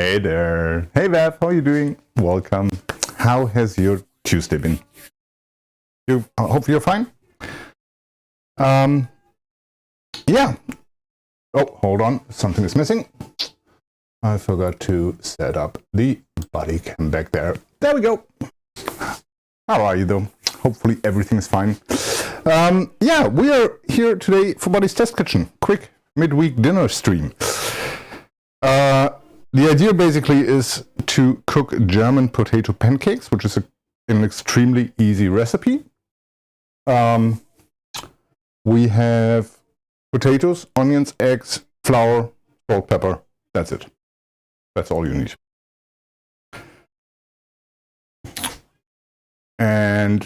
Hey there. Hey Bev, how are you doing? Welcome. How has your Tuesday been? Hope you're fine. Yeah. Oh, hold on. Something is missing. I forgot to set up the body cam back there. There we go. How are you though? Hopefully everything is fine. Yeah, we are here today for Buddy's Test Kitchen. Quick midweek dinner stream. The idea basically is to cook German potato pancakes, which is an extremely easy recipe. We have potatoes, onions, eggs, flour, salt, pepper. That's it. That's all you need. And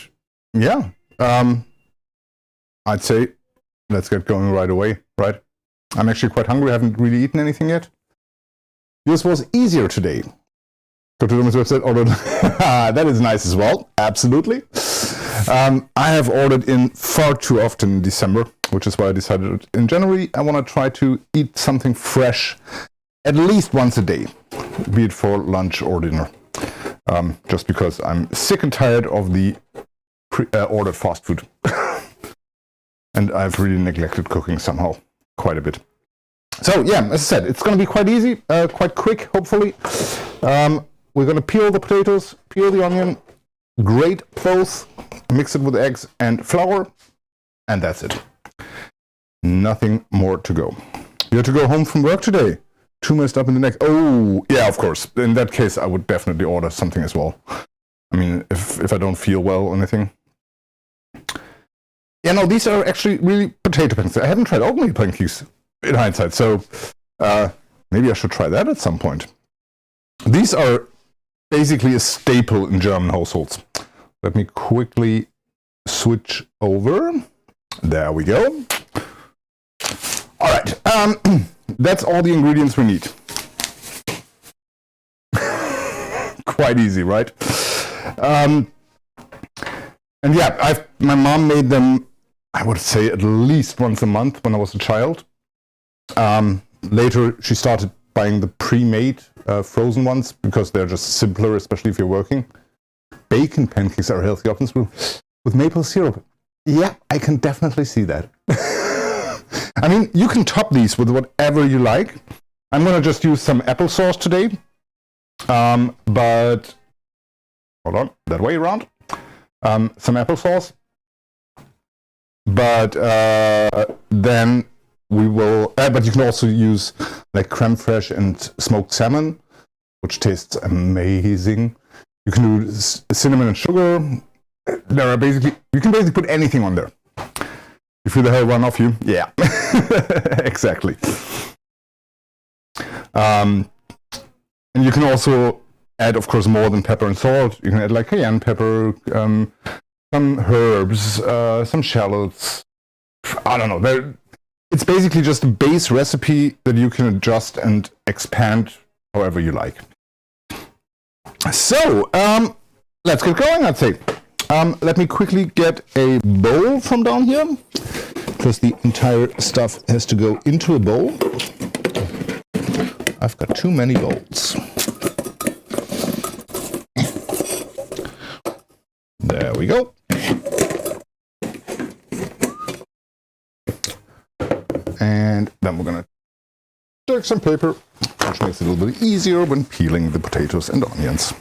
yeah, I'd say let's get going right away, right? I'm actually quite hungry. I haven't really eaten anything yet. This was easier today. Go to the website, ordered. That is nice as well. Absolutely. I have ordered in far too often in December, which is why I decided in January I want to try to eat something fresh at least once a day, be it for lunch or dinner. Just because I'm sick and tired of the ordered fast food. And I've really neglected cooking somehow quite a bit. So yeah, as I said, it's going to be quite easy, quite quick, hopefully. We're going to peel the potatoes, peel the onion, grate both, mix it with eggs and flour, and that's it. Nothing more to go. You have to go home from work today. Too messed up in the neck. Oh, yeah, of course. In that case, I would definitely order something as well. I mean, if I don't feel well or anything. Yeah, no, these are actually really potato pancakes. I haven't tried oatmeal pancakes in hindsight, so maybe I should try that at some point. These are basically a staple in German households. Let me quickly switch over. There we go. All right, that's all the ingredients we need. Quite easy, right? And yeah, my mom made them, I would say, at least once a month when I was a child. Later, she started buying the pre-made frozen ones because they're just simpler, especially if you're working. Bacon pancakes are healthy options with maple syrup. Yeah, I can definitely see that. I mean, you can top these with whatever you like. I'm going to just use some applesauce today. But, hold on, that way around. Some applesauce. But then we will, but you can also use like creme fraiche and smoked salmon, which tastes amazing. You can do cinnamon and sugar. There are you can basically put anything on there. You feel the hair run off you? Yeah, exactly. And you can also add, of course, more than pepper and salt. You can add like cayenne pepper, some herbs, some shallots. I don't know. It's basically just a base recipe that you can adjust and expand however you like. So, let's get going, I'd say. Let me quickly get a bowl from down here, because the entire stuff has to go into a bowl. I've got too many bowls. There we go. And then we're going to take some paper, which makes it a little bit easier when peeling the potatoes and onions.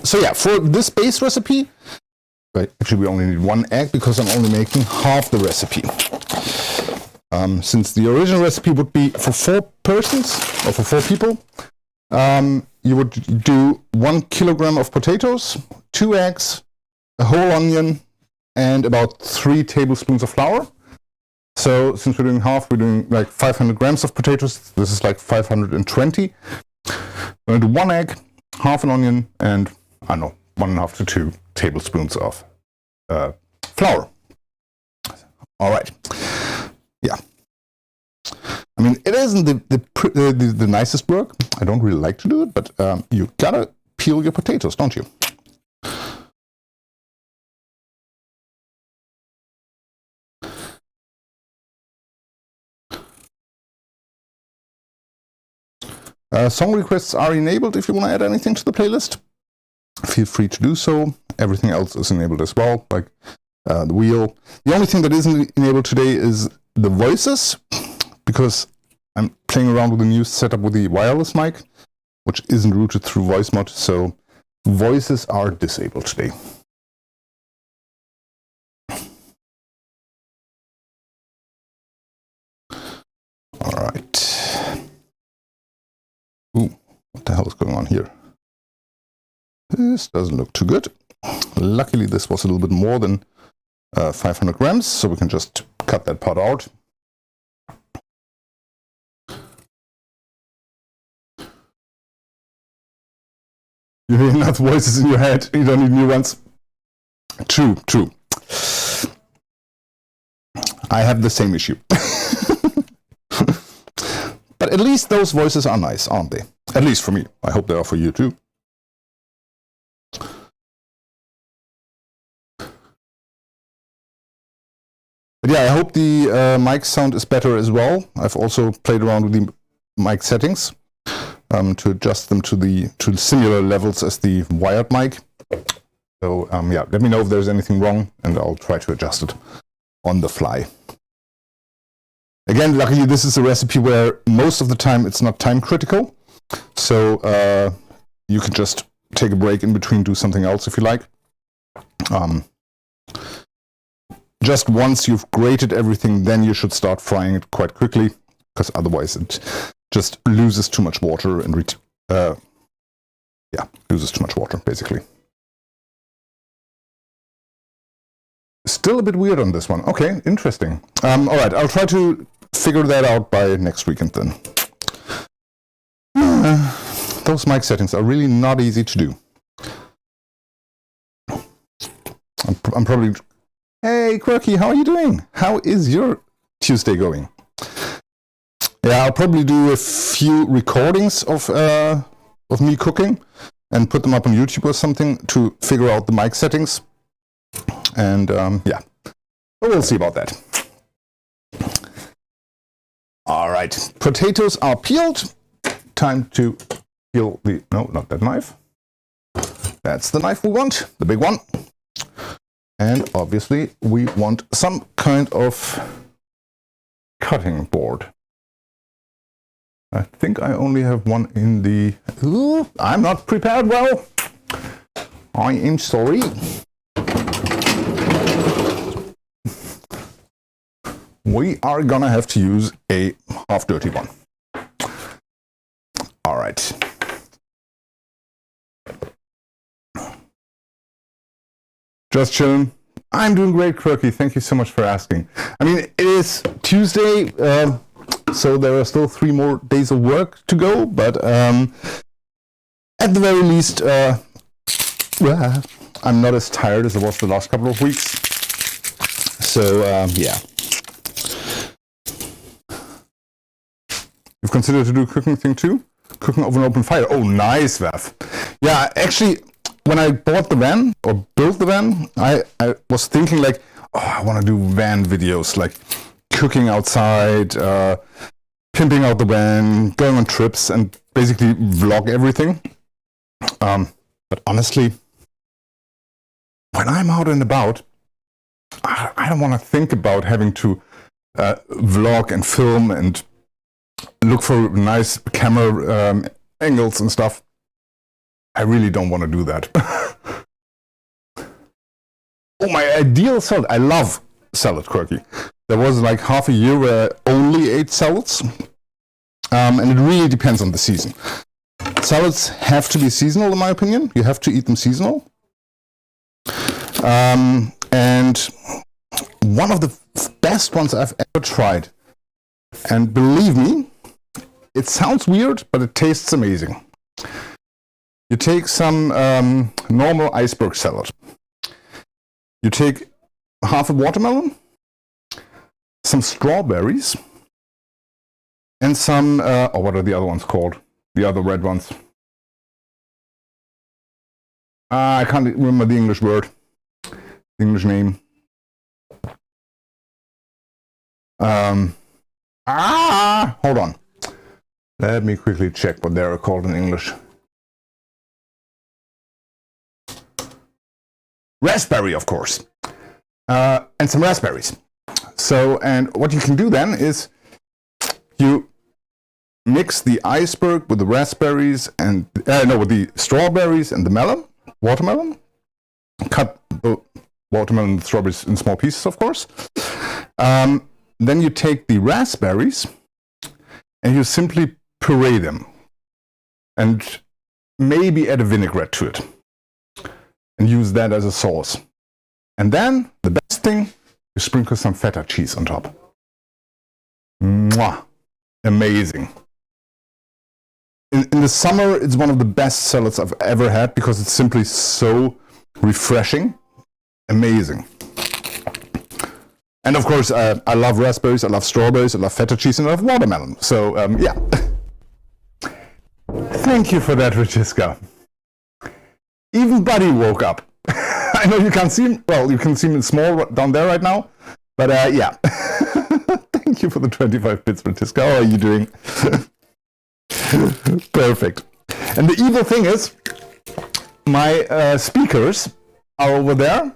So yeah, for this base recipe, actually we only need one egg because I'm only making half the recipe. Since the original recipe would be for 4 persons, or for 4 people, you would do 1 kilogram of potatoes, 2 eggs, a whole onion, and about 3 tablespoons of flour. So since we're doing half, we're doing like 500 grams of potatoes. This is like 520. I'm going to do 1 egg, half an onion, and I don't know, 1.5 to 2 tablespoons of flour. All right. Yeah. I mean, it isn't the nicest work. I don't really like to do it, but you gotta peel your potatoes, don't you? Song requests are enabled if you want to add anything to the playlist. Feel free to do so. Everything else is enabled as well, like the wheel. The only thing that isn't enabled today is the voices, because I'm playing around with the new setup with the wireless mic, which isn't routed through voice mod, so voices are disabled today. All right. Ooh, what the hell is going on here? This doesn't look too good. Luckily, this was a little bit more than 500 grams, so we can just cut that part out. You hear enough voices in your head, you don't need new ones. True, true. I have the same issue. But at least those voices are nice, aren't they? At least for me. I hope they are for you too. But yeah, I hope the mic sound is better as well. I've also played around with the mic settings to adjust them to similar levels as the wired mic. So yeah, let me know if there's anything wrong, and I'll try to adjust it on the fly. Again, luckily this is a recipe where most of the time it's not time critical. So you can just take a break in between, do something else if you like. Just once you've grated everything, then you should start frying it quite quickly, because otherwise it just loses too much water and yeah, loses too much water basically. Still a bit weird on this one. Okay, interesting. All right, I'll try to figure that out by next weekend then. Those mic settings are really not easy to do. I'm probably... Hey, Quirky, how are you doing? How is your Tuesday going? Yeah, I'll probably do a few recordings of me cooking and put them up on YouTube or something to figure out the mic settings. And yeah, but we'll see about that. All right, potatoes are peeled. Time to peel the... No, not that knife. That's the knife we want, the big one. And obviously we want some kind of cutting board. I think I only have one in the... Ooh, I'm not prepared well. I am sorry. We are gonna have to use a half-dirty one. All right. Just chilling. I'm doing great, Quirky. Thank you so much for asking. I mean, it is Tuesday, so there are still 3 more days of work to go, but at the very least, I'm not as tired as I was the last couple of weeks. So, yeah. You've considered to do a cooking thing too? Cooking over an open fire. Oh, nice, Vav. Yeah, actually, when I bought the van, or built the van, I was thinking like, oh, I want to do van videos, like cooking outside, pimping out the van, going on trips, and basically vlog everything. But honestly, when I'm out and about, I don't want to think about having to vlog and film and look for nice camera angles and stuff. I really don't want to do that. Oh, my ideal salad. I love salad, Quirky. There was like half a year where I only ate salads. And it really depends on the season. Salads have to be seasonal, in my opinion. You have to eat them seasonal. And one of the best ones I've ever tried, and believe me, it sounds weird, but it tastes amazing. You take some normal iceberg salad. You take half a watermelon, some strawberries, and some, oh, what are the other ones called? The other red ones. I can't remember the English word, the English name. Hold on. Let me quickly check what they're called in English. Raspberry, of course. And some raspberries. So, and what you can do then is you mix the iceberg with the raspberries and, with the strawberries and the watermelon. Cut the watermelon and the strawberries in small pieces, of course. Then you take the raspberries and you simply puree them. And maybe add a vinaigrette to it. And use that as a sauce. And then, the best thing, you sprinkle some feta cheese on top. Mwah! Amazing. In the summer, it's one of the best salads I've ever had because it's simply so refreshing. Amazing. And of course, I love raspberries, I love strawberries, I love feta cheese, and I love watermelon. So, yeah. Thank you for that, Rajiska. Even Buddy woke up. I know you can't see him. Well, you can see him in small down there right now. But yeah. Thank you for the 25 bits, Rajiska. How are you doing? Perfect. And the evil thing is, my speakers are over there.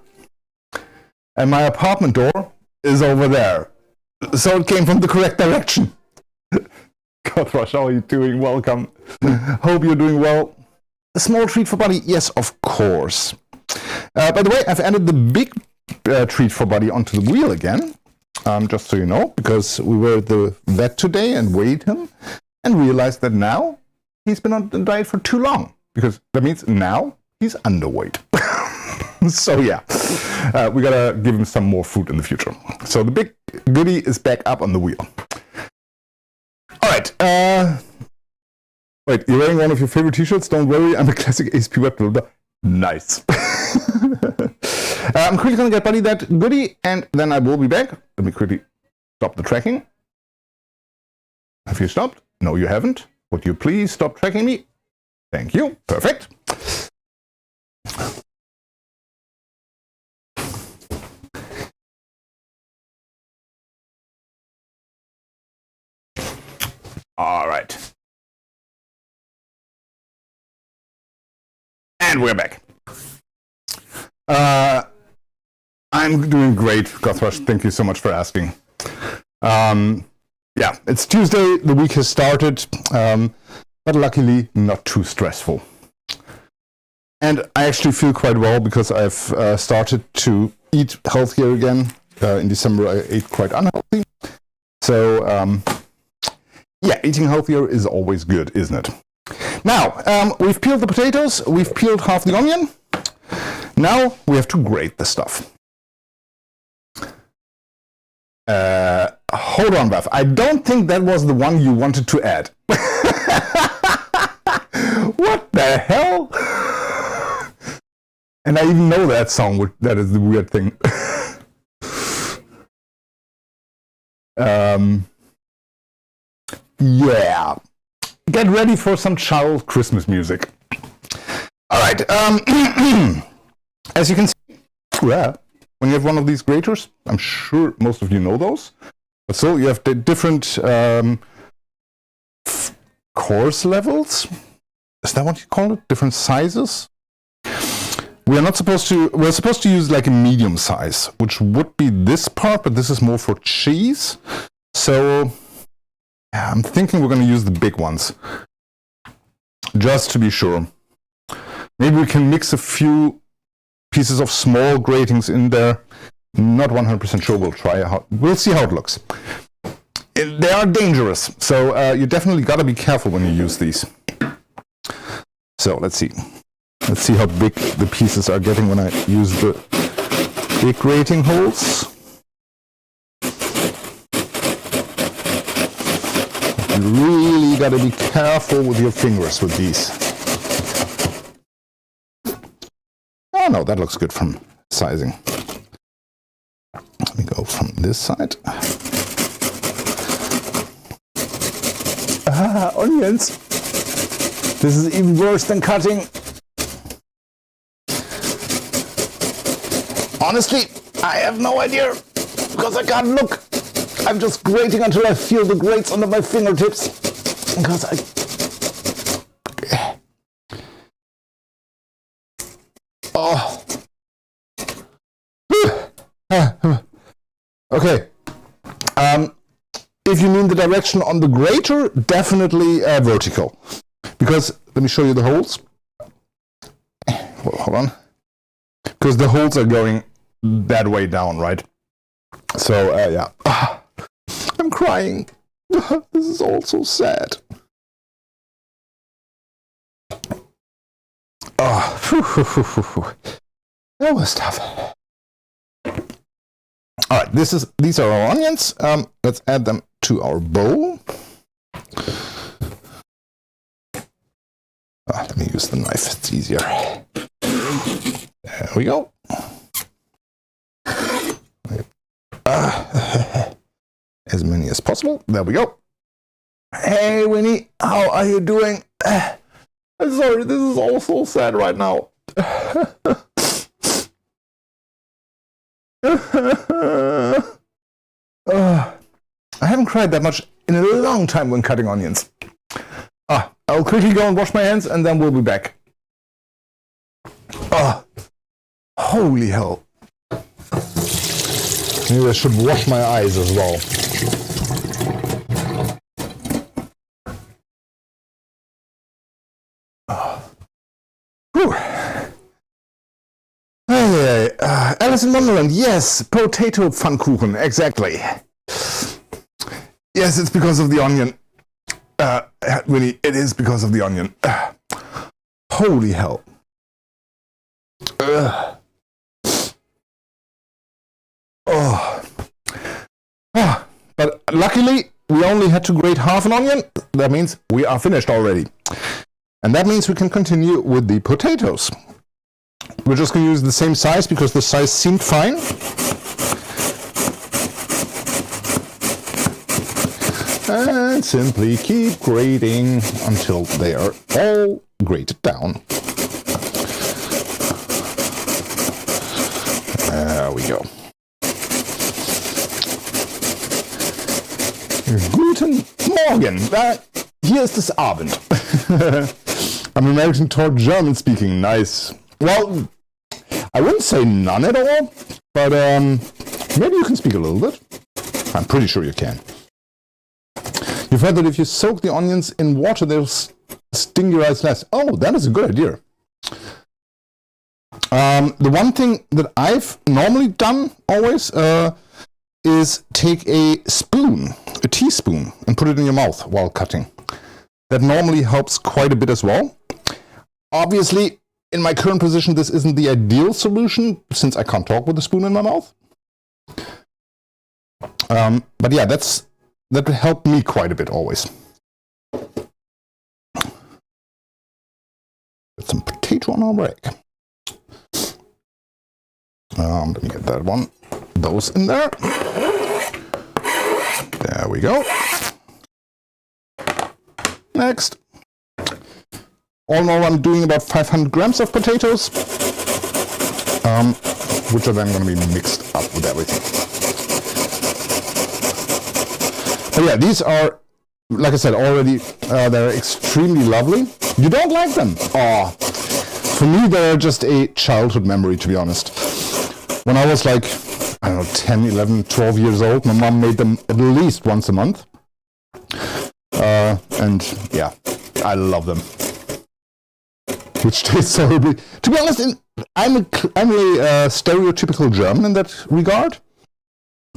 And my apartment door is over there. So it came from the correct direction. Godrush, how are you doing? Welcome. Hope you're doing well. A small treat for Buddy? Yes, of course. By the way, I've added the big treat for Buddy onto the wheel again. Just so you know, because we were at the vet today and weighed him and realized that now he's been on the diet for too long. Because that means now he's underweight. So yeah, we gotta give him some more food in the future. So the big goodie is back up on the wheel. All right. Wait, you're wearing one of your favorite t-shirts? Don't worry, I'm a classic ASP web builder. Nice. I'm quickly going to get Buddy that goodie, and then I will be back. Let me quickly stop the tracking. Have you stopped? No, you haven't. Would you please stop tracking me? Thank you. Perfect. All right. And we're back. I'm doing great, Gothrush. Thank you so much for asking. Yeah, it's Tuesday. The week has started, but luckily not too stressful. And I actually feel quite well because I've started to eat healthier again. In December, I ate quite unhealthy. So, yeah, eating healthier is always good, isn't it? Now, we've peeled the potatoes, we've peeled half the onion. Now we have to grate the stuff. Hold on, Beth. I don't think that was the one you wanted to add. What the hell? And I even know that song. That is the weird thing. Yeah. Get ready for some child Christmas music. All right. As you can see, when you have one of these graters, I'm sure most of you know those. But so you have the different coarse levels. Is that what you call it? Different sizes? We're supposed to use like a medium size, which would be this part, but this is more for cheese. So I'm thinking we're going to use the big ones, just to be sure. Maybe we can mix a few pieces of small gratings in there. Not 100% sure. We'll try. We'll see how it looks. They are dangerous, so you definitely got to be careful when you use these. So let's see. Let's see how big the pieces are getting when I use the big grating holes. You really got to be careful with your fingers with these. Oh no, that looks good from sizing. Let me go from this side. Ah, onions. This is even worse than cutting. Honestly, I have no idea because I can't look. I'm just grating until I feel the grates under my fingertips. because oh. Okay. If you mean the direction on the grater, definitely vertical. Because, let me show you the holes. Well, hold on. Because the holes are going that way down, right? So, yeah. I'm crying. This is all so sad. Oh, that was tough. All right, these are our onions. Let's add them to our bowl. Let me use the knife, it's easier. There we go. As many as possible. There we go. Hey, Winnie, how are you doing? I'm sorry, this is all so sad right now. I haven't cried that much in a long time when cutting onions. I'll quickly go and wash my hands and then we'll be back. Holy hell. Maybe I should wash my eyes as well. Whew. Hey, Alice in Wonderland, yes, potato pfannkuchen, exactly. Yes, it's because of the onion. Winnie, it is because of the onion. Holy hell. But luckily, we only had to grate half an onion. That means we are finished already. And that means we can continue with the potatoes. We're just going to use the same size because the size seemed fine. And simply keep grating until they are all grated down. There we go. Guten Morgen. Hier ist es Abend. I'm American taught German speaking. Nice. Well, I wouldn't say none at all, but maybe you can speak a little bit. I'm pretty sure you can. You've heard that if you soak the onions in water, they'll sting your eyes less. Oh, that is a good idea. The one thing that I've normally done always is take a spoon, a teaspoon, and put it in your mouth while cutting. That normally helps quite a bit as well. Obviously, in my current position, this isn't the ideal solution since I can't talk with a spoon in my mouth. But yeah, that helped me quite a bit always. Put some potato on our break. Let me get that one. Those in there. There we go. Next. All in all, I'm doing about 500 grams of potatoes, which are then going to be mixed up with everything. But yeah, these are, like I said already, they're extremely lovely. You don't like them? Oh, for me, they're just a childhood memory, to be honest. When I was like, I don't know, 10, 11, 12 years old, my mom made them at least once a month. And yeah, I love them. Which tastes horribly. To be honest, I'm a stereotypical German in that regard.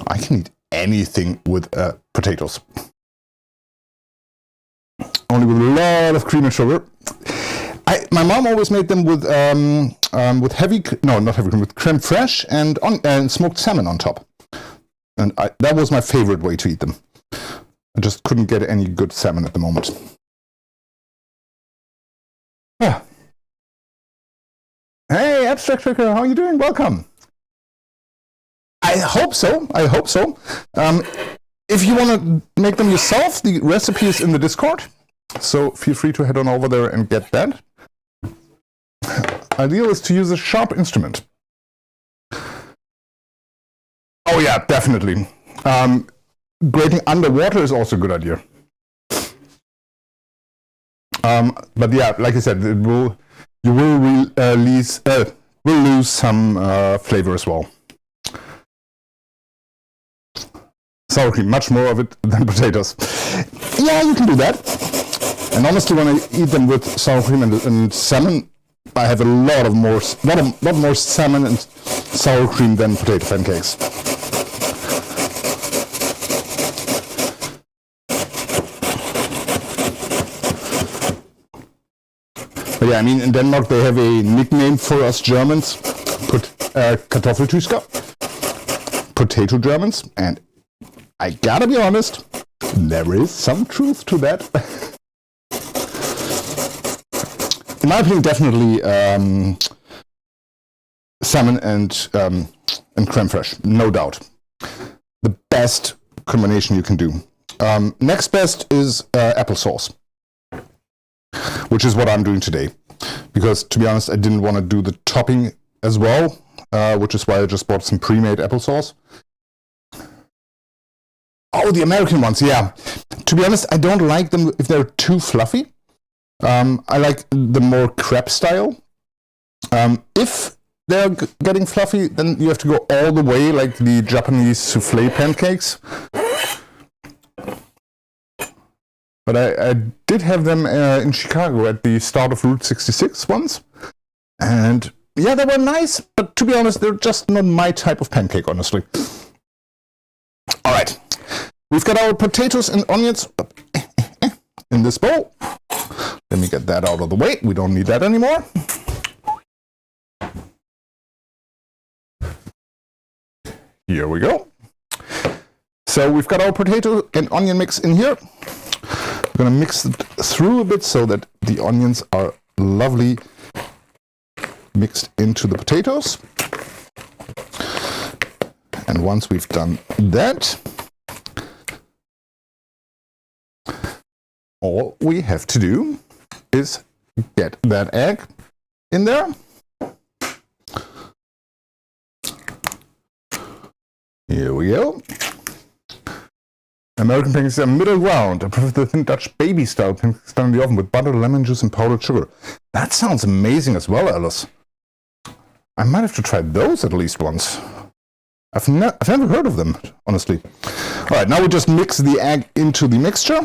I can eat anything with potatoes. Only with a lot of cream and sugar. My mom always made them with with creme fraiche and smoked salmon on top. And that was my favorite way to eat them. I just couldn't get any good salmon at the moment. Ah. Hey, Abstract Tracker, how are you doing? Welcome. I hope so. I hope so. If you want to make them yourself, the recipe is in the Discord. So feel free to head on over there and get that. Ideal is to use a sharp instrument. Oh yeah, definitely. Grating underwater is also a good idea. But yeah, like I said, you will lose some flavor as well. Sour cream, much more of it than potatoes. Yeah, you can do that. And honestly, when I eat them with sour cream and salmon, I have a lot more salmon and sour cream than potato pancakes. But yeah, I mean, in Denmark they have a nickname for us Germans, Kartoffelpuffer, potato Germans, and I gotta be honest, there is some truth to that. In my opinion, definitely salmon and creme fraiche, no doubt. The best combination you can do. Next best is applesauce, which is what I'm doing today. Because, to be honest, I didn't want to do the topping as well, which is why I just bought some pre-made applesauce. Oh, the American ones, yeah. To be honest, I don't like them if they're too fluffy. I like the more crepe style. If they're getting fluffy, then you have to go all the way, like the Japanese souffle pancakes. But I did have them in Chicago at the start of Route 66 once. And yeah, they were nice, but to be honest, they're just not my type of pancake, honestly. All right. We've got our potatoes and onions in this bowl. Let me get that out of the way. We don't need that anymore. Here we go. So we've got our potato and onion mix in here. We're going to mix it through a bit so that the onions are lovely mixed into the potatoes. And once we've done that, all we have to do is get that egg in there. Here we go. American pancakes are middle ground. I prefer the thin Dutch baby style pancakes done in the oven with butter, lemon juice, and powdered sugar. That sounds amazing as well, Alice. I might have to try those at least once. I've never heard of them, honestly. All right, now we just mix the egg into the mixture,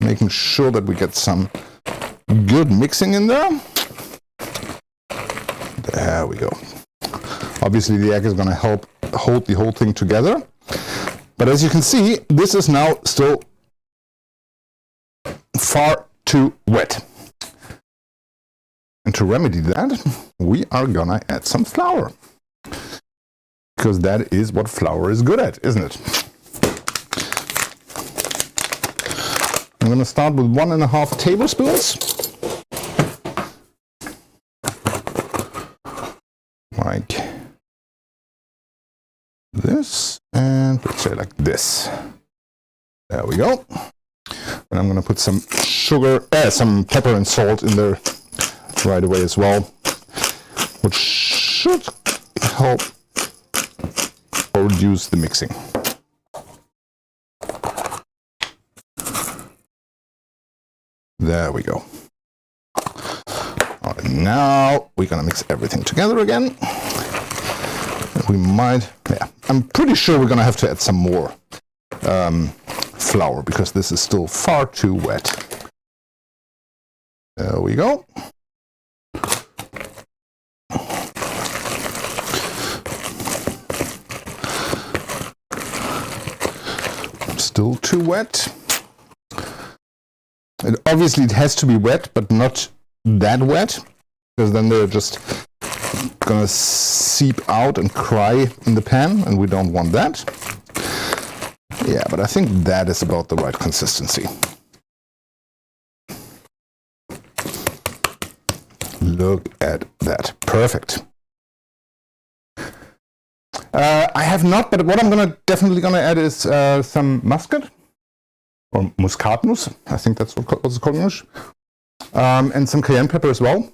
making sure that we get some good mixing in there. There we go. Obviously, the egg is going to help hold the whole thing together. But as you can see, this is now still far too wet. And to remedy that, we are going to add some flour. Because that is what flour is good at, isn't it? I'm going to start with 1.5 tablespoons. Like this, and let's say like this. There we go. And I'm going to put some sugar, some pepper and salt in there right away as well, which should help reduce the mixing. There we go. All right, now we're going to mix everything together again. We might, yeah, I'm pretty sure we're going to have to add some more flour because this is still far too wet. There we go. Still too wet. Obviously it has to be wet, but not that wet, because then they're just gonna seep out and cry in the pan, and we don't want that. Yeah, but I think that is about the right consistency. Look at that. Perfect. I have not, but what I'm definitely gonna add is some muscat or muskatnuss. I think that's what it's called in English. And some cayenne pepper as well,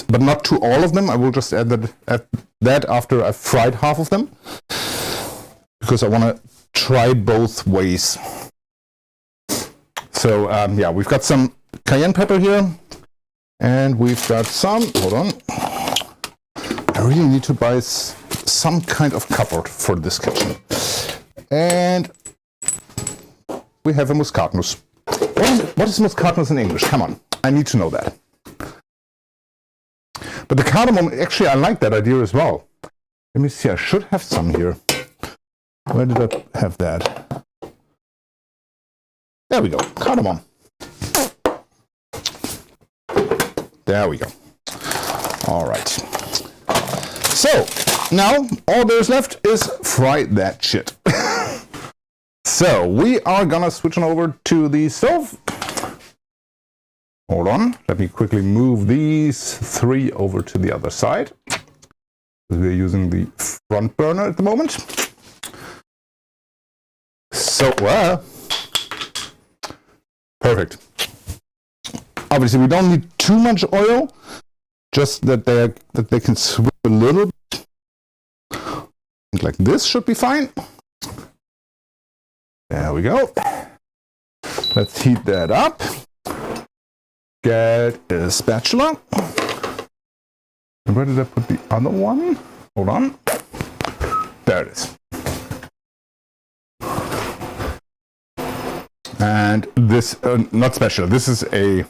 but not to all of them. I will just add that after I've fried half of them, because I want to try both ways. So So yeah, we've got some cayenne pepper here, and we've got some, hold on, I really need to buy some kind of cupboard for this kitchen. And we have a muskatnuss. What is muskatnuss in English? Come on, I need to know that. But the cardamom, actually I like that idea as well. Let me see, I should have some here. Where did I have that? There we go, cardamom. There we go. All right. So, now all there's left is fry that shit. So, we are gonna switch on over to the stove. Hold on, let me quickly move these 3 over to the other side. We're using the front burner at the moment. So, perfect. Obviously, we don't need too much oil, just that they can swim a little bit. Like this should be fine. There we go. Let's heat that up. Get a spatula. And where did I put the other one? Hold on. There it is. And this, not spatula, this is a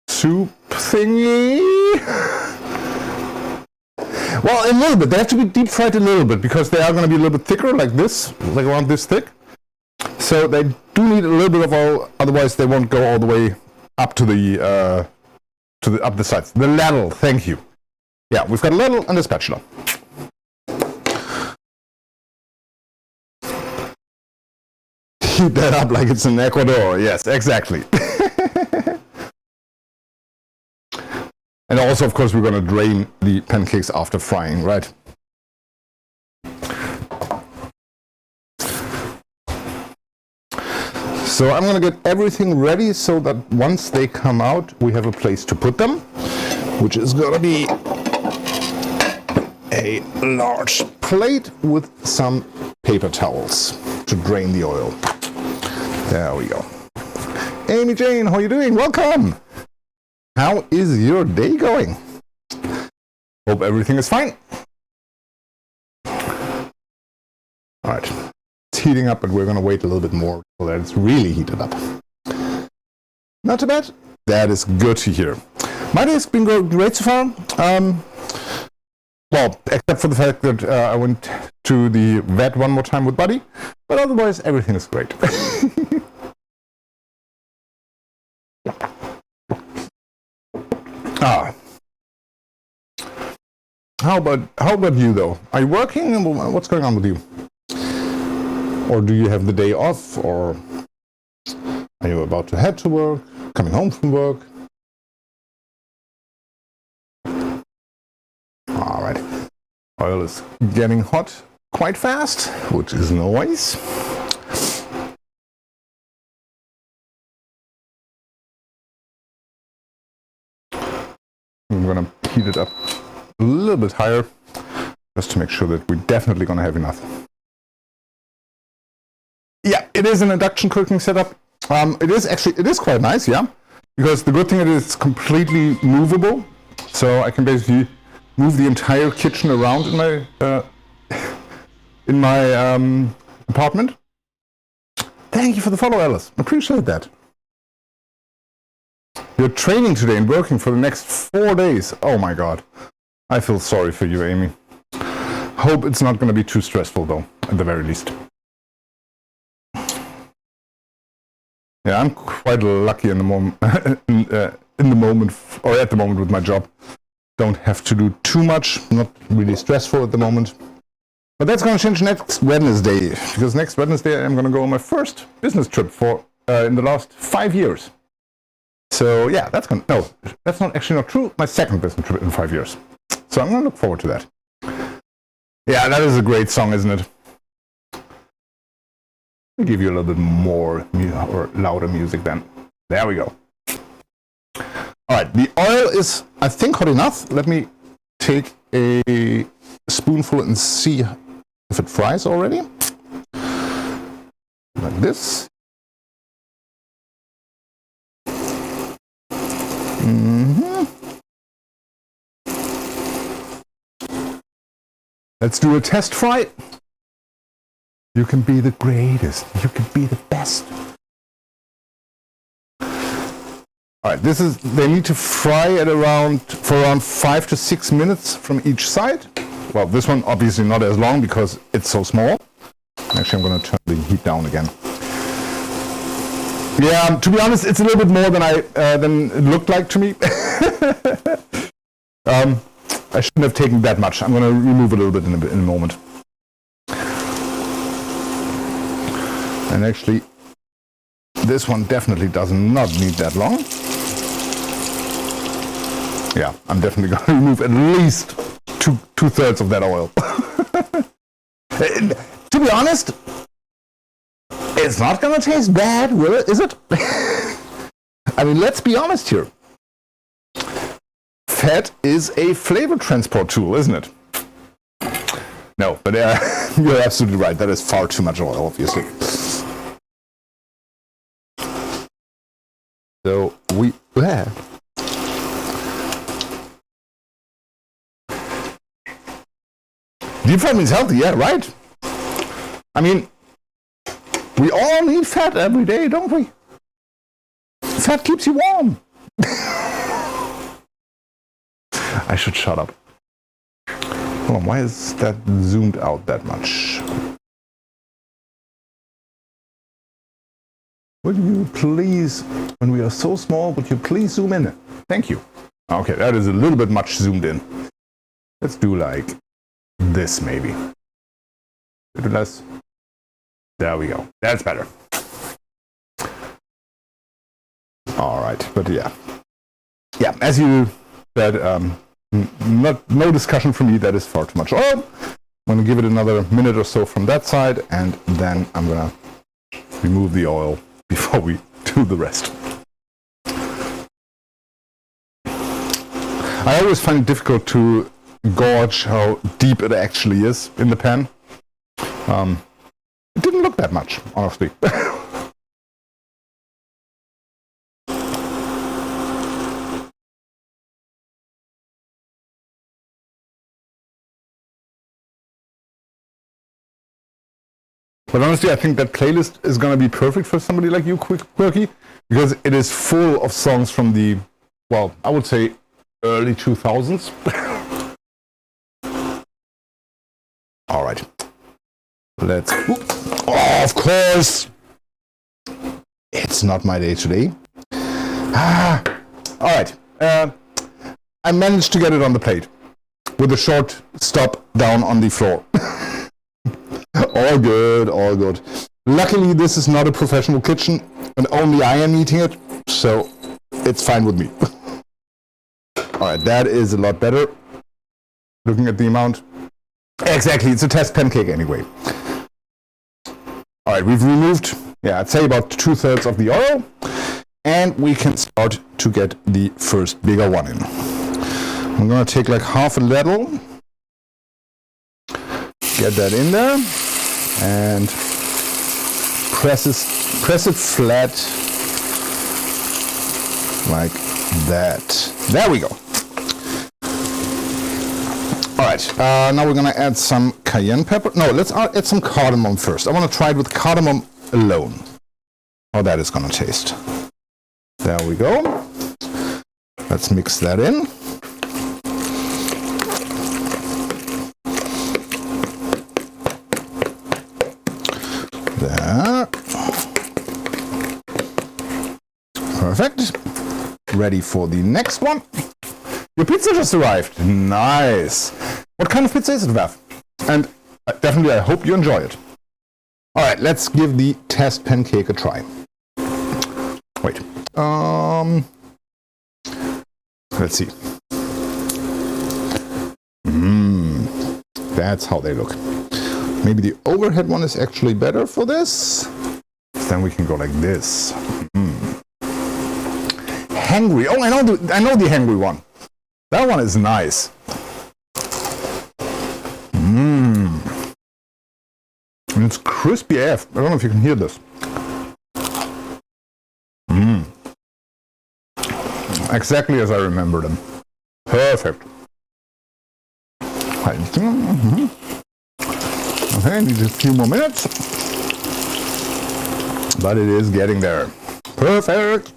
soup thingy. Well, a little bit. They have to be deep fried a little bit because they are going to be a little bit thicker, like this, like around this thick. So they do need a little bit of oil, otherwise they won't go all the way up to the up the sides. The ladle, thank you. Yeah, we've got a ladle and a spatula. Heat that up like it's in Ecuador. Yes, exactly. And also, of course, we're going to drain the pancakes after frying, right? So I'm going to get everything ready so that once they come out, we have a place to put them, which is going to be a large plate with some paper towels to drain the oil. There we go. Amy Jane, how are you doing? Welcome. How is your day going? Hope everything is fine. All right, it's heating up, but we're going to wait a little bit more so that it's really heated up. Not too bad. That is good to hear. My day has been great so far. Well, except for the fact that I went to the vet one more time with Buddy, but otherwise everything is great. How about you though? Are you working? What's going on with you? Or do you have the day off? Or are you about to head to work? Coming home from work? All right. Oil is getting hot quite fast, which is nice. I'm gonna heat it up a little bit higher, just to make sure that we're definitely gonna have enough. Yeah, it is an induction cooking setup. It is quite nice, yeah, because the good thing is it's completely movable, so I can basically move the entire kitchen around in my apartment. Thank you for the follow, Alice. Appreciate that. You're training today and working for the next 4 days. Oh my God. I feel sorry for you, Amy. Hope it's not going to be too stressful, though, at the very least. Yeah, I'm quite lucky in the moment, or at the moment with my job. Don't have to do too much, not really stressful at the moment. But that's going to change next Wednesday, because next Wednesday I'm going to go on my first business trip in the last 5 years. So yeah, that's not true. My second business trip in 5 years. So I'm going to look forward to that. Yeah, that is a great song, isn't it? I'll give you a little bit more or louder music then. There we go. All right, the oil is, I think, hot enough. Let me take a spoonful and see if it fries already. Like this. Let's do a test fry. You can be the greatest. You can be the best. All right, they need to fry at for around 5 to 6 minutes from each side. Well, this one obviously not as long because it's so small. Actually, I'm going to turn the heat down again. Yeah, to be honest, it's a little bit more than it looked like to me. I shouldn't have taken that much. I'm going to remove a little bit in a moment. And actually, this one definitely does not need that long. Yeah, I'm definitely going to remove at least two-thirds of that oil. To be honest, it's not going to taste bad, will it? Is it? I mean, let's be honest here. Fat is a flavor transport tool, isn't it? No, but you're absolutely right. That is far too much oil, obviously. So we... Deep fry means healthy, yeah, right? I mean, we all need fat every day, don't we? Fat keeps you warm. I should shut up. Hold on, why is that zoomed out that much? Would you please, when we are so small, would you please zoom in? Thank you. Okay, that is a little bit much zoomed in. Let's do like this maybe. A little less. There we go. That's better. All right, but yeah. Yeah, as you said, no discussion for me. That is far too much oil. I'm going to give it another minute or so from that side, and then I'm going to remove the oil before we do the rest. I always find it difficult to gauge how deep it actually is in the pan. It didn't look that much, honestly. But honestly, I think that playlist is going to be perfect for somebody like you, Quirky, because it is full of songs from the, well, I would say early 2000s. All right. Let's... Oh, of course! It's not my day today. All right. I managed to get it on the plate with a short stop down on the floor. All good, all good. Luckily, this is not a professional kitchen, and only I am eating it, so it's fine with me. All right, that is a lot better. Looking at the amount. Exactly, it's a test pancake anyway. All right, we've removed, yeah, I'd say about 2/3 of the oil, and we can start to get the first bigger one in. I'm gonna take like half a ladle, get that in there, and press it flat like that. There we go. All right, now we're gonna add some cayenne pepper. No, let's add some cardamom first. I want to try it with cardamom alone. How that is gonna taste. There we go. Let's mix that in. There. Perfect. Ready for the next one. Your pizza just arrived. Nice. What kind of pizza is it, Vav? And definitely, I hope you enjoy it. All right, let's give the test pancake a try. Wait. Let's see. That's how they look. Maybe the overhead one is actually better for this. Then we can go like this. Hangry. Oh, I know the hangry one. That one is nice. And it's crispy AF. I don't know if you can hear this. Exactly as I remember them. Perfect. Okay, need a few more minutes. But it is getting there. Perfect.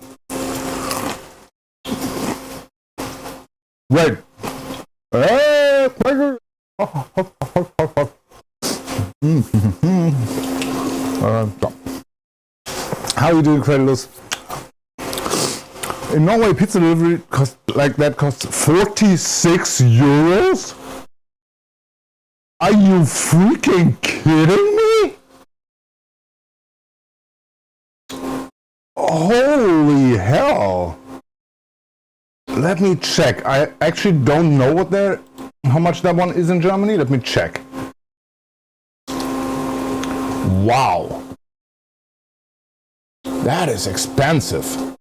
Wait. Quicker. How are you doing, Credulous? In Norway, pizza delivery costs 46 euros? Are you freaking kidding me? Holy hell. Let me check. I actually don't know how much that one is in Germany. Let me check. Wow. That is expensive.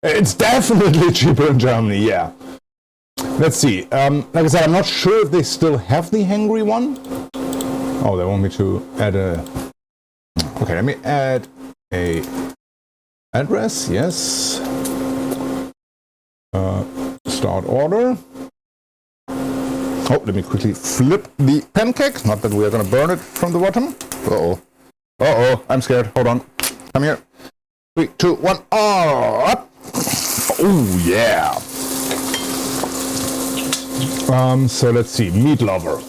It's definitely cheaper in Germany, yeah. Let's see. Like I said, I'm not sure if they still have the hangry one. Oh, they want me to add a... Okay, let me add a address, yes. Start order. Oh, let me quickly flip the pancake. Not that we are going to burn it from the bottom. Uh-oh. Uh-oh, I'm scared. Hold on. Come here. 3, 2, 1. Oh, up. Oh, yeah. So let's see. Meat lover.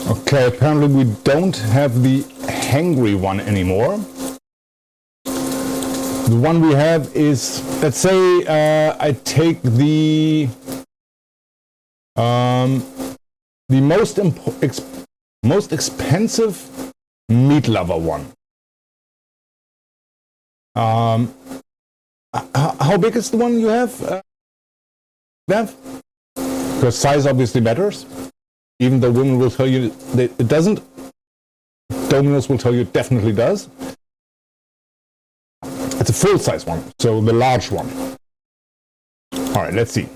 Okay, apparently we don't have the hangry one anymore. The one we have is, let's say, I take the most expensive meat lover one. How big is the one you have, Bev? Because size obviously matters. Even though women will tell you that it doesn't, Domino's will tell you it definitely does. It's a full-size one, so the large one. All right, let's see.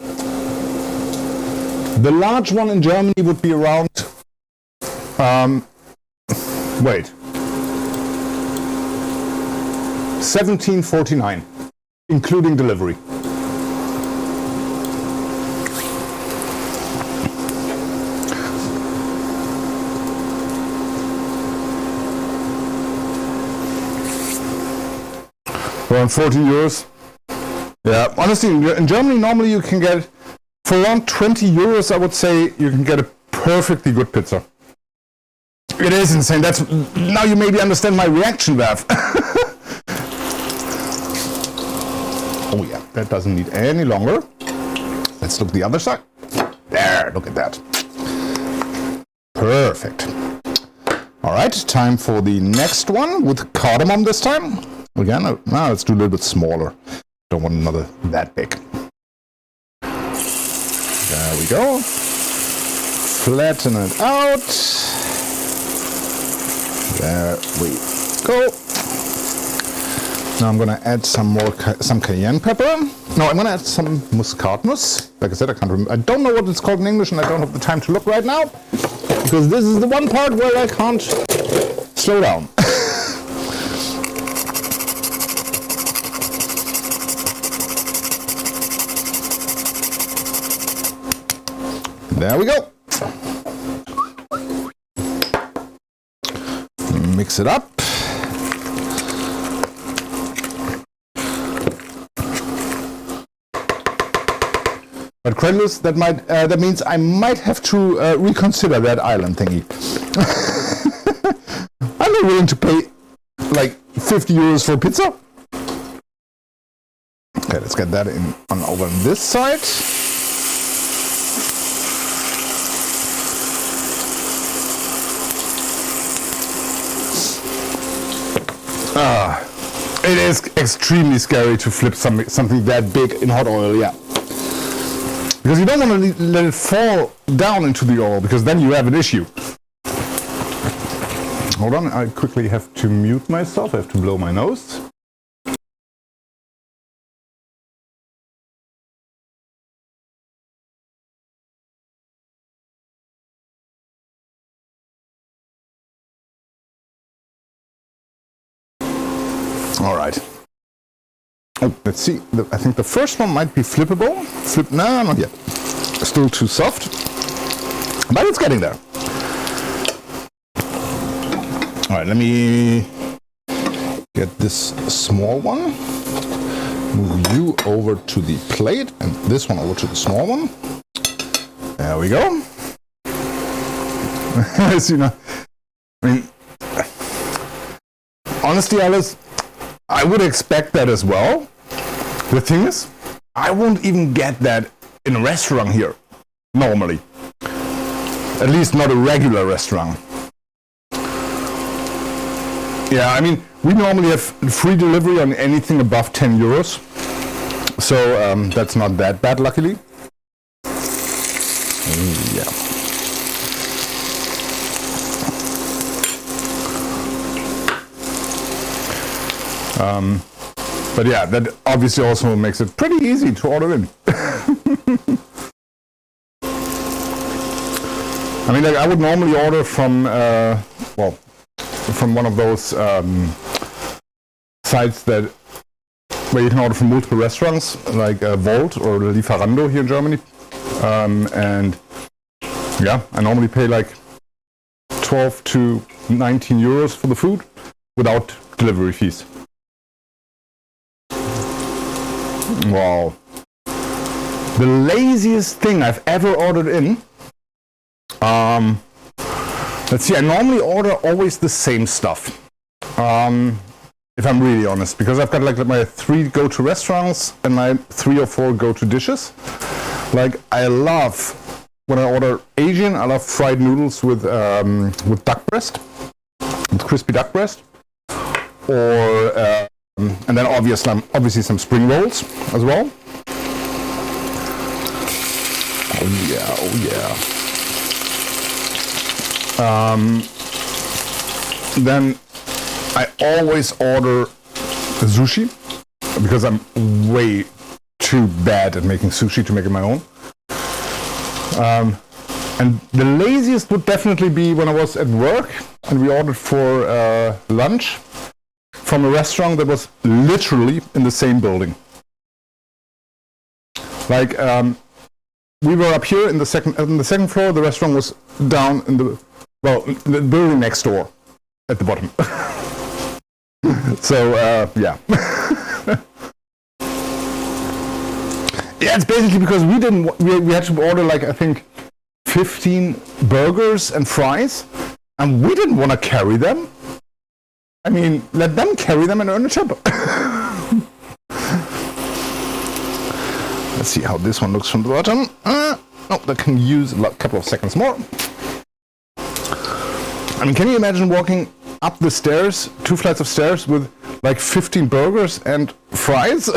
The large one in Germany would be around, wait, 17.49, including delivery. Around 14 euros. Yeah, honestly, in Germany, normally you can get, for around 20 euros, I would say, you can get a perfectly good pizza. It is insane. That's, now you maybe understand my reaction, Bev. Oh yeah, that doesn't need any longer. Let's look the other side. There, look at that. Perfect. All right, time for the next one with cardamom this time. Again, now let's do a little bit smaller. Don't want another that big. There we go. Flatten it out. There we go. Now I'm gonna add some cayenne pepper. No, I'm gonna add some muscatnuss. Like I said, I can't remember. I don't know what it's called in English, and I don't have the time to look right now because this is the one part where I can't slow down. There we go. Mix it up. But Credulous, that means I might have to reconsider that island thingy. I'm not willing to pay like 50 euros for pizza. Okay, let's get that on over on this side. It is extremely scary to flip something that big in hot oil, yeah. Because you don't want to let it fall down into the oil, because then you have an issue. Hold on, I quickly have to mute myself. I have to blow my nose. All right. Oh, let's see. I think the first one might be flippable. No, not yet. Still too soft. But it's getting there. All right, let me get this small one. Move you over to the plate and this one over to the small one. There we go. So, you know, I mean, honestly, Alice, I would expect that as well. The thing is, I won't even get that in a restaurant here, normally. At least not a regular restaurant. Yeah, I mean, we normally have free delivery on anything above 10 euros. So that's not that bad, luckily. Yeah. But yeah, that obviously also makes it pretty easy to order in. I mean, like, I would normally order from, well, from one of those sites that where you can order from multiple restaurants, like Volt or Lieferando here in Germany. And yeah, I normally pay like 12 to 19 euros for the food without delivery fees. Wow. The laziest thing I've ever ordered in. Let's see, I normally order always the same stuff. If I'm really honest, because I've got like my 3 go-to restaurants and my 3 or 4 go-to dishes. Like, I love, when I order Asian, I love fried noodles with duck breast, with crispy duck breast. Or, and then obviously some spring rolls as well. Oh yeah, oh yeah. Then I always order sushi because I'm way too bad at making sushi to make it my own. And the laziest would definitely be when I was at work and we ordered for lunch from a restaurant that was literally in the same building. Like, we were up here in the second floor. The restaurant was down in the building next door at the bottom. So yeah. Yeah, it's basically because we had to order like, I think 15 burgers and fries, and we didn't want to carry them. I mean, let them carry them and earn a tip. Let's see how this one looks from the bottom. Oh, that can use a couple of seconds more. I mean, can you imagine walking up the stairs, 2 flights of stairs, with like 15 burgers and fries?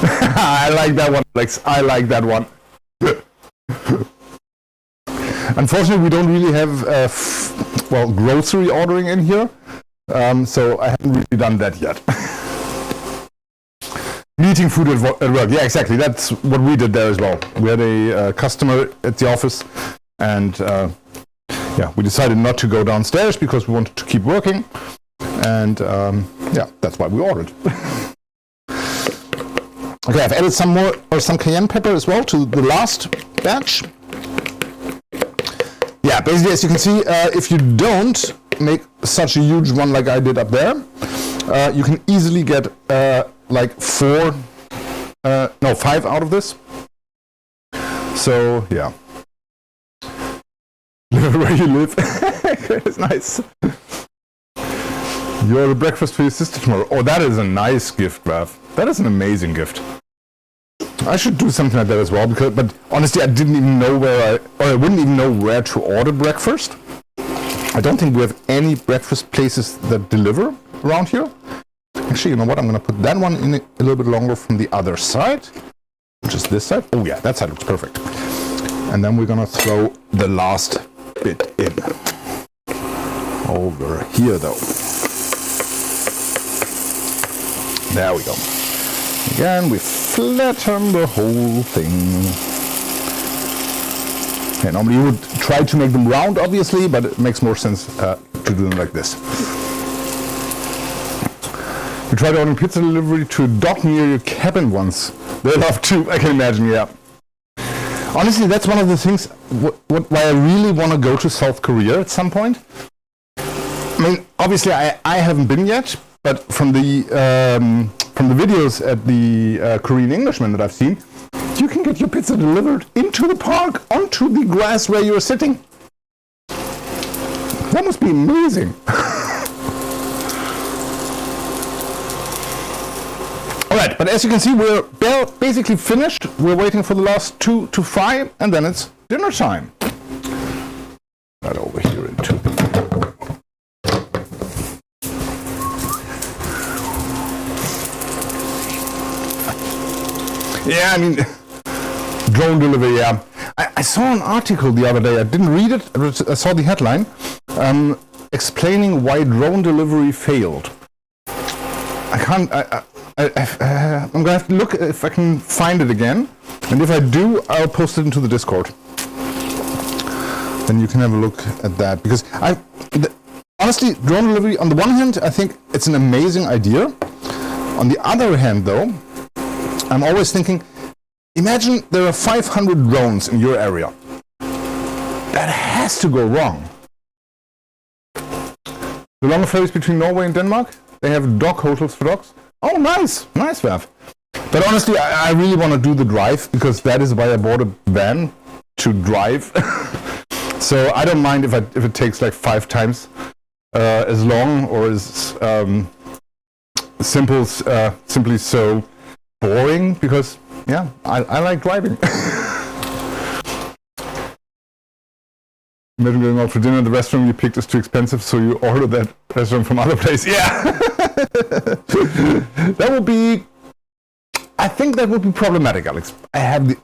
I like that one, Alex. I like that one. Unfortunately, we don't really have grocery ordering in here, so I haven't really done that yet. Eating food at work. Yeah, exactly. That's what we did there as well. We had a customer at the office, and yeah, we decided not to go downstairs because we wanted to keep working, and yeah, that's why we ordered. Okay, I've added some cayenne pepper as well to the last batch. Yeah, basically, as you can see, if you don't make such a huge one like I did up there, you can easily get like 5 out of this. So yeah, live where you live. It's nice. You order breakfast for your sister tomorrow. Oh, that is a nice gift, Raf. That is an amazing gift. I should do something like that as well, but honestly, I didn't even know I wouldn't even know where to order breakfast. I don't think we have any breakfast places that deliver around here. Actually, you know what? I'm going to put that one in a little bit longer from the other side, which is this side. Oh yeah, that side looks perfect. And then we're going to throw the last bit in. Over here, though. There we go. Again, we flatten the whole thing. Okay, normally you would try to make them round, obviously, but it makes more sense to do them like this. We tried ordering pizza delivery to a dock near your cabin once. They love to, I can imagine, yeah. Honestly, that's one of the things why I really want to go to South Korea at some point. I mean, obviously, I haven't been yet, but from the videos at the Korean Englishman that I've seen, you can get your pizza delivered into the park, onto the grass where you're sitting. That must be amazing. All right, but as you can see, we're basically finished. We're waiting for the last 2 to fry, and then it's dinner time. Right over here into the... Yeah, I mean, drone delivery, yeah. I saw an article the other day, I didn't read it, I saw the headline, explaining why drone delivery failed. I'm gonna have to look if I can find it again, and if I do, I'll post it into the Discord. Then you can have a look at that, because honestly, drone delivery, on the one hand, I think it's an amazing idea. On the other hand, though, I'm always thinking, imagine there are 500 drones in your area. That has to go wrong. The longer ferries between Norway and Denmark, they have dog hotels for dogs. Oh, nice, nice, Vav. But honestly, I really want to do the drive, because that is why I bought a van, to drive. So I don't mind if it takes like 5 times as long, or as simply so boring, because yeah, I like driving. Imagine going out for dinner, the restaurant you picked is too expensive, so you order that restaurant from other place. Yeah. That would be, I think that would be problematic, Alex. I'm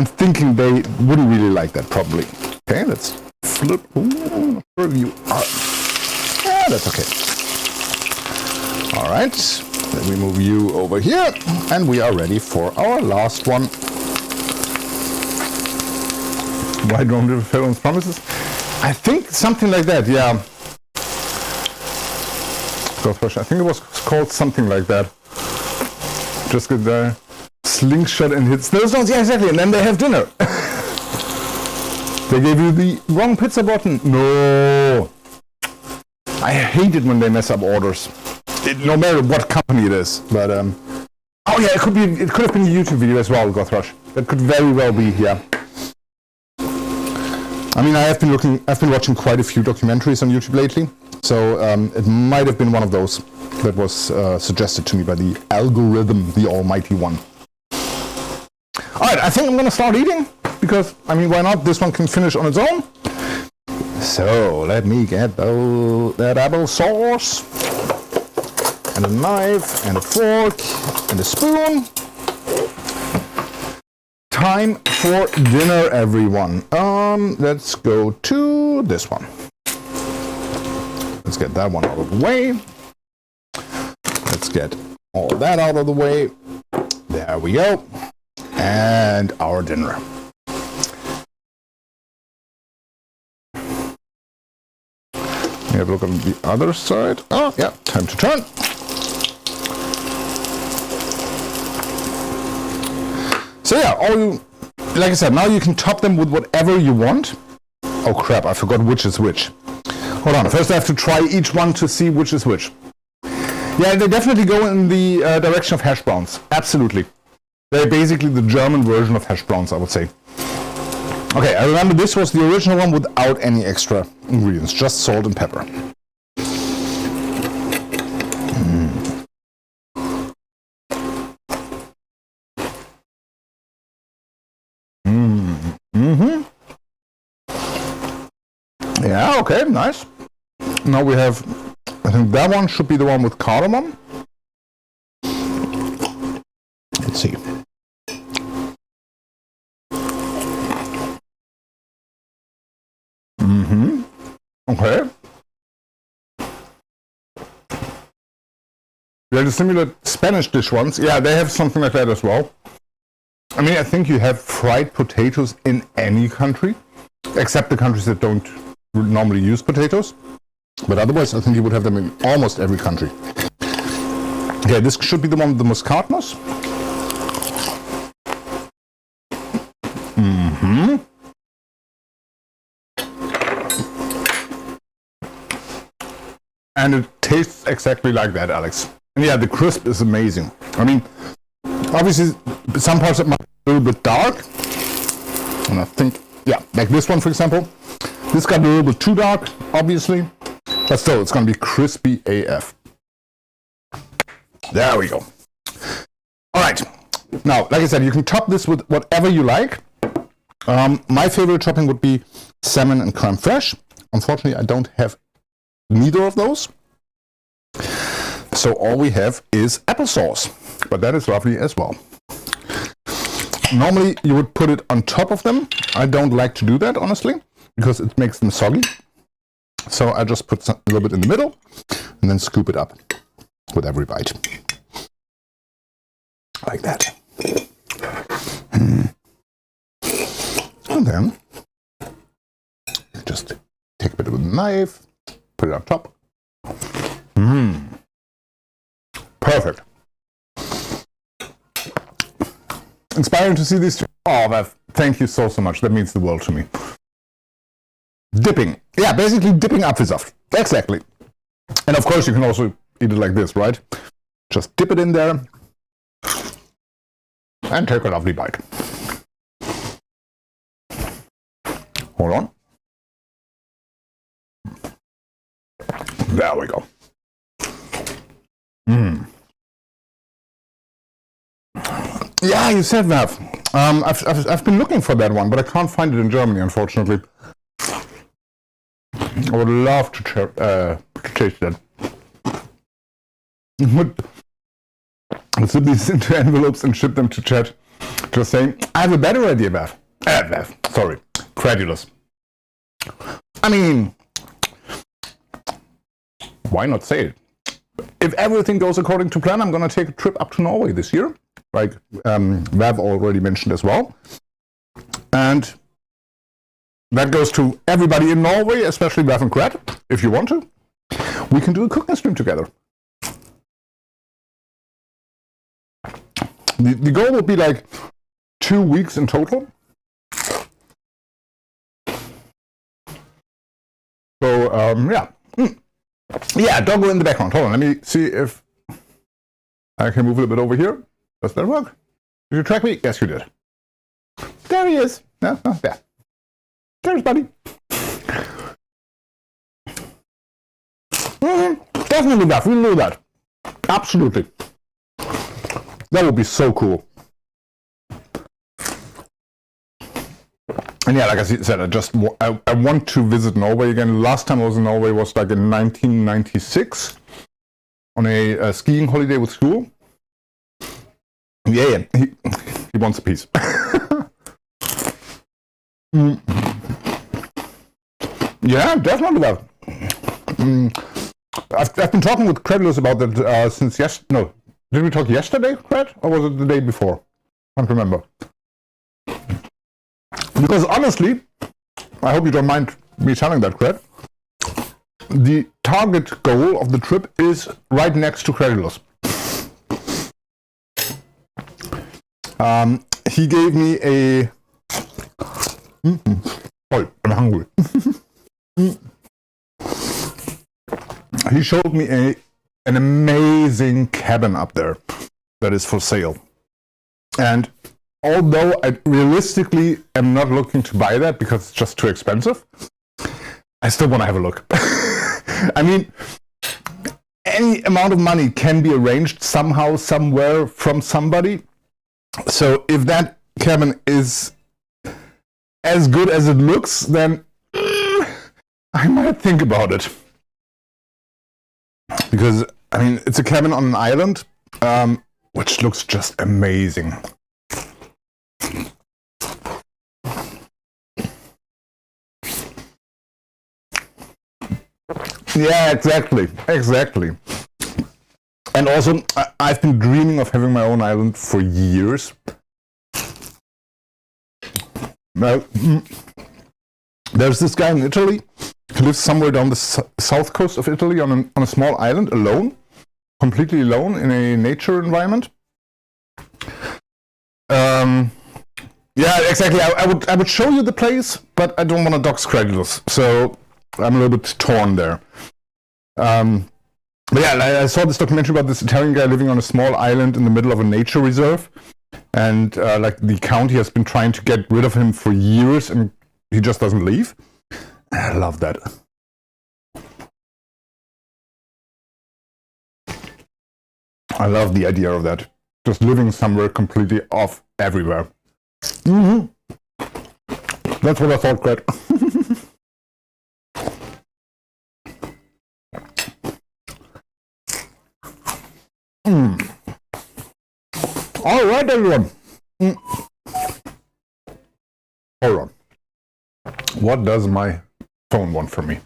thinking they wouldn't really like that, probably. Okay, let's flip. Ooh, you are. Yeah, that's okay. All right, then we move you over here, and we are ready for our last one. Why don't we fulfill promises? I think something like that, yeah. I think it was called something like that. Just get the slingshot and hit snowstones. Yeah, exactly. And then they have dinner. They gave you the wrong pizza button. No. I hate it when they mess up orders. No matter what company it is. But oh yeah, it could have been a YouTube video as well, Gothrush. That could very well be, yeah. I mean, I've been watching quite a few documentaries on YouTube lately, so it might have been one of those that was suggested to me by the algorithm, the almighty one. All right, I think I'm gonna start eating, because, I mean, why not? This one can finish on its own. So, let me get that apple sauce, and a knife, and a fork, and a spoon. Time for dinner, everyone. Let's go to this one. Let's get that one out of the way. Let's get all that out of the way. There we go. And our dinner. We have a look on the other side. Oh, yeah, time to turn. So yeah, like I said, now you can top them with whatever you want. Oh crap, I forgot which is which. Hold on, first I have to try each one to see which is which. Yeah, they definitely go in the direction of hash browns. Absolutely. They're basically the German version of hash browns, I would say. Okay, I remember this was the original one without any extra ingredients, just salt and pepper. Yeah, okay, nice. Now we have, I think that one should be the one with cardamom. Let's see. Okay. Yeah, the similar Spanish dish ones. Yeah, they have something like that as well. I mean, I think you have fried potatoes in any country, except the countries that don't normally use potatoes. But otherwise, I think you would have them in almost every country. Okay, this should be the one with the muscatnuts. And it tastes exactly like that, Alex. And yeah, the crisp is amazing. I mean, obviously, some parts might be a little bit dark. And I think, yeah, like this one, for example. This got a little bit too dark, obviously. But still, it's going to be crispy AF. There we go. All right. Now, like I said, you can top this with whatever you like. My favorite topping would be salmon and creme fraiche. Unfortunately, I don't have neither of those. So all we have is applesauce. But that is lovely as well. Normally, you would put it on top of them. I don't like to do that, honestly, because it makes them soggy. So I just put a little bit in the middle and then scoop it up with every bite. Like that. And then just take a bit of a knife, put it on top. Perfect. Inspiring to see these two. Oh, Bev, thank you so much. That means the world to me. Dipping. Yeah, basically dipping Apfelsaft. Exactly. And of course, you can also eat it like this, right? Just dip it in there and take a lovely bite. Hold on. There we go. Yeah, you said that. I've been looking for that one, but I can't find it in Germany, unfortunately. I would love to taste that. Slip these into envelopes and ship them to chat. Just saying, I have a better idea, Bev. Sorry, credulous. I mean, why not say it? If everything goes according to plan, I'm going to take a trip up to Norway this year, like Bev already mentioned as well. And that goes to everybody in Norway, especially Bev and Gret. If you want to, we can do a cooking stream together. The goal would be like 2 weeks in total. So, yeah. Yeah, doggo in the background. Hold on, let me see if I can move it a bit over here. Does that work? Did you track me? Yes, you did. There he is. No, there. There's buddy. Definitely that. We'll do that. Absolutely. That would be so cool. And yeah, like I said, I want to visit Norway again. Last time I was in Norway was like in 1996 on a skiing holiday with school. Yeah, he wants a piece. Yeah, definitely that. I've been talking with Credulous about that since yesterday. No, did we talk yesterday, Cred? Or was it the day before? I can't remember. Because honestly, I hope you don't mind me telling that, Cred. The target goal of the trip is right next to Credulous. He gave me a... Oh, I'm hungry. He showed me an amazing cabin up there that is for sale. And although I realistically am not looking to buy that because it's just too expensive, I still want to have a look. I mean, any amount of money can be arranged somehow, somewhere, from somebody. So if that cabin is as good as it looks, then I might think about it. Because, I mean, it's a cabin on an island, which looks just amazing. Yeah, exactly. And also, I've been dreaming of having my own island for years. Now, there's this guy in Italy who lives somewhere down the south coast of Italy on a small island, alone, completely alone in a nature environment. Yeah, exactly. I would show you the place, but I don't want to dox Credulous, so I'm a little bit torn there. But yeah, I saw this documentary about this Italian guy living on a small island in the middle of a nature reserve. And like the county has been trying to get rid of him for years and he just doesn't leave. I love that. I love the idea of that. Just living somewhere completely off everywhere. Mm-hmm. That's what I thought, Greg. All right, everyone. Hold on. What does my phone want from me?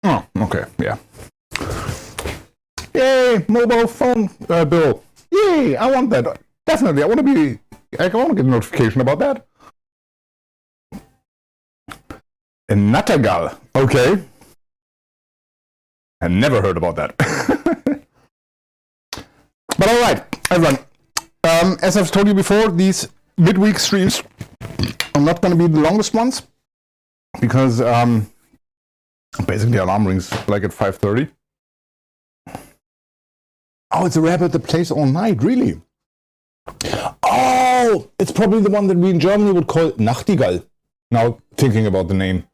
Oh, okay, yeah. Yay, mobile phone bill. Yay, I want that. Definitely, I want to get a notification about that. In Nattergal, okay. I never heard about that. But all right, everyone. As I've told you before, these midweek streams are not going to be the longest ones because basically alarm rings like at 5:30. Oh, it's a rabbit that plays all night, really? Oh, it's probably the one that we in Germany would call Nachtigall. Now, thinking about the name,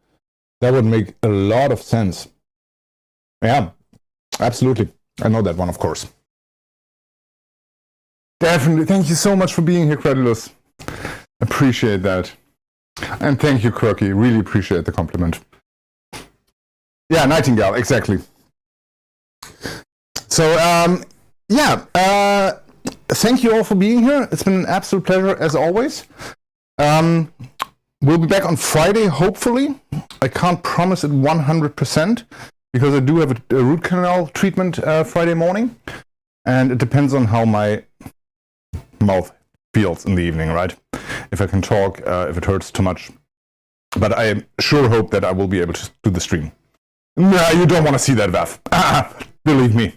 that would make a lot of sense. Yeah, absolutely. I know that one, of course. Definitely. Thank you so much for being here, Credulous. Appreciate that. And thank you, Quirky. Really appreciate the compliment. Yeah, Nightingale, exactly. So, thank you all for being here. It's been an absolute pleasure, as always. We'll be back on Friday, hopefully. I can't promise it 100% because I do have a root canal treatment Friday morning. And it depends on how my mouth feels in the evening, right? If I can talk, if it hurts too much. But I sure hope that I will be able to do the stream. No, you don't want to see that, Vav. Believe me.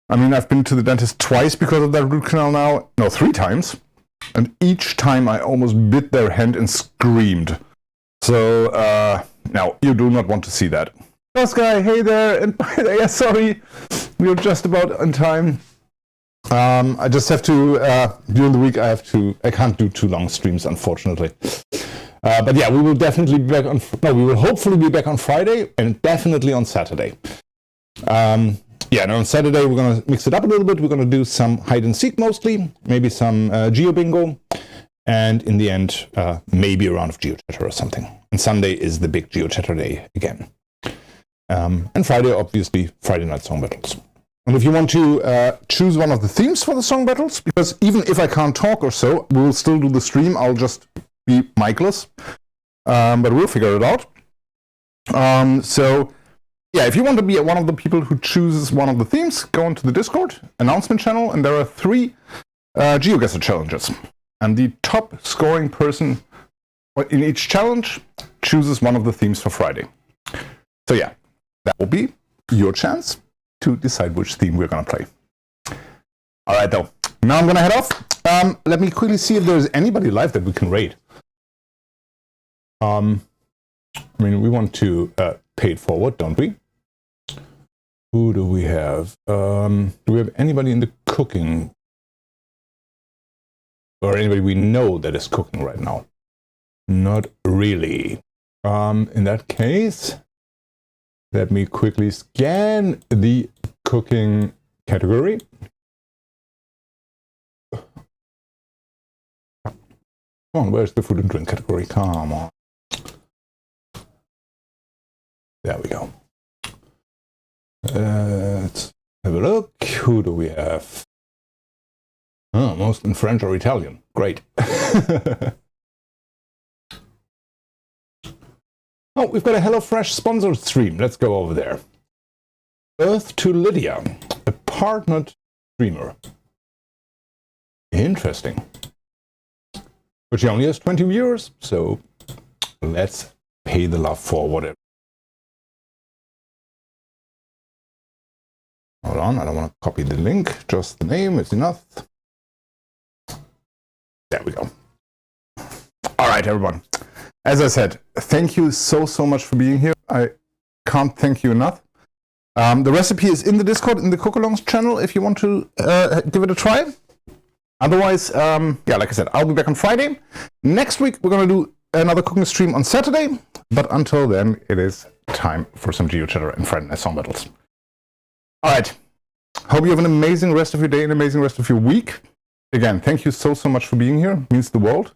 I mean, I've been to the dentist twice because of that root canal now. No, 3 times. And each time I almost bit their hand and screamed. So, no, you do not want to see that. Guy, hey there. And by the way, yeah, sorry. We were just about on time. I just have to, during the week, I can't do too long streams, unfortunately. But yeah, we will definitely be back we will hopefully be back on Friday and definitely on Saturday. Yeah, and on Saturday we're going to mix it up a little bit. We're going to do some hide and seek mostly, maybe some Geo Bingo, and in the end, maybe a round of GeoChatter or something. And Sunday is the big GeoChatter day again. And Friday, obviously, Friday night song battles. And if you want to choose one of the themes for the song battles, because even if I can't talk or so, we'll still do the stream. I'll just be micless, but we'll figure it out. So, yeah, if you want to be one of the people who chooses one of the themes, go into the Discord announcement channel, and there are 3 GeoGuessr challenges. And the top scoring person in each challenge chooses one of the themes for Friday. So yeah, that will be your chance to decide which theme we're going to play. All right, though. Now I'm going to head off. Let me quickly see if there's anybody live that we can raid. I mean, we want to pay it forward, don't we? Who do we have? Do we have anybody in the cooking? Or anybody we know that is cooking right now? Not really. In that case, let me quickly scan the cooking category. Come on, where's the food and drink category? Come on. There we go. Let's have a look. Who do we have? Oh, most in French or Italian. Great. Oh, we've got a HelloFresh sponsored stream. Let's go over there. Earth to Lydia, a partnered streamer. Interesting. But she only has 20 viewers, so let's pay the love forward. Hold on, I don't want to copy the link, just the name is enough. There we go. All right, everyone. As I said, thank you so much for being here. I can't thank you enough. The recipe is in the Discord, in the Cook-alongs channel, if you want to give it a try. Otherwise, yeah, like I said, I'll be back on Friday. Next week, we're going to do another cooking stream on Saturday. But until then, it is time for some geo-cheddar and Friday night song battles. All right. Hope you have an amazing rest of your day, an amazing rest of your week. Again, thank you so much for being here. It means the world.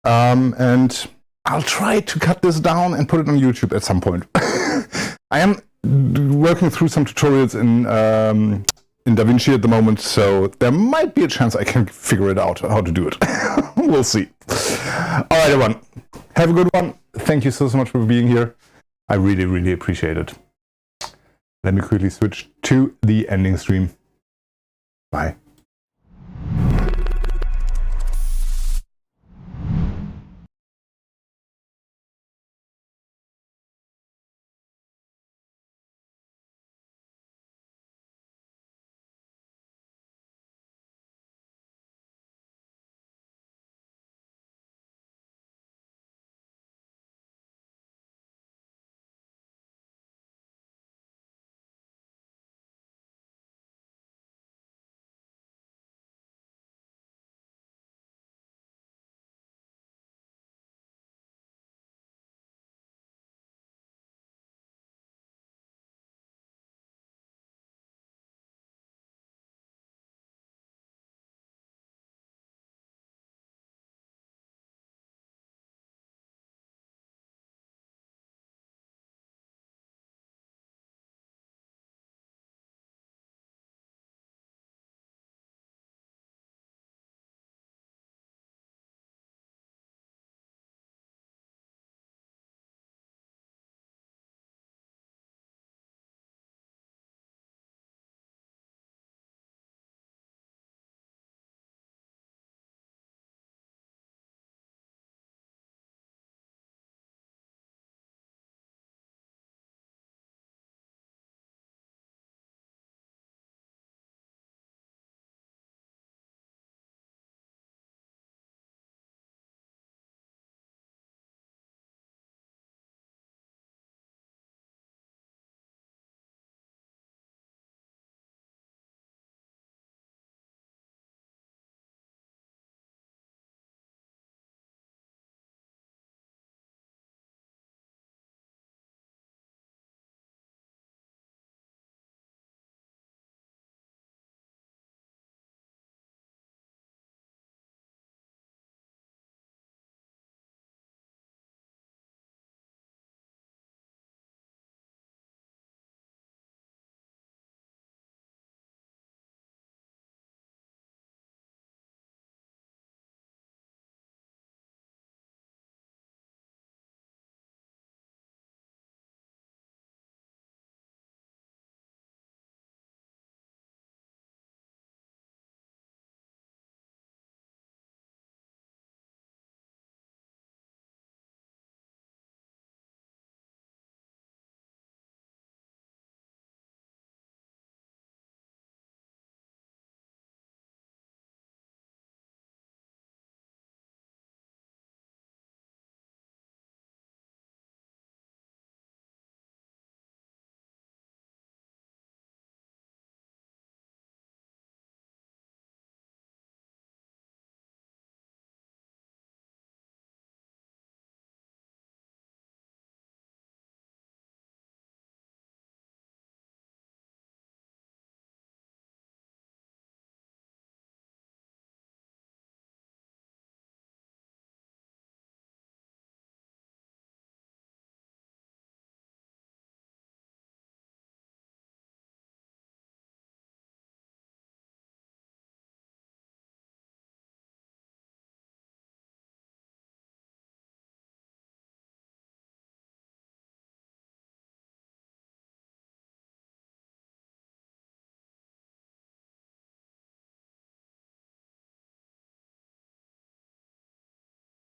And I'll try to cut this down and put it on YouTube at some point. I am working through some tutorials in DaVinci at the moment, so there might be a chance I can figure it out, how to do it. We'll see. All right, everyone. Have a good one. Thank you so much for being here. I really appreciate it. Let me quickly switch to the ending stream. Bye.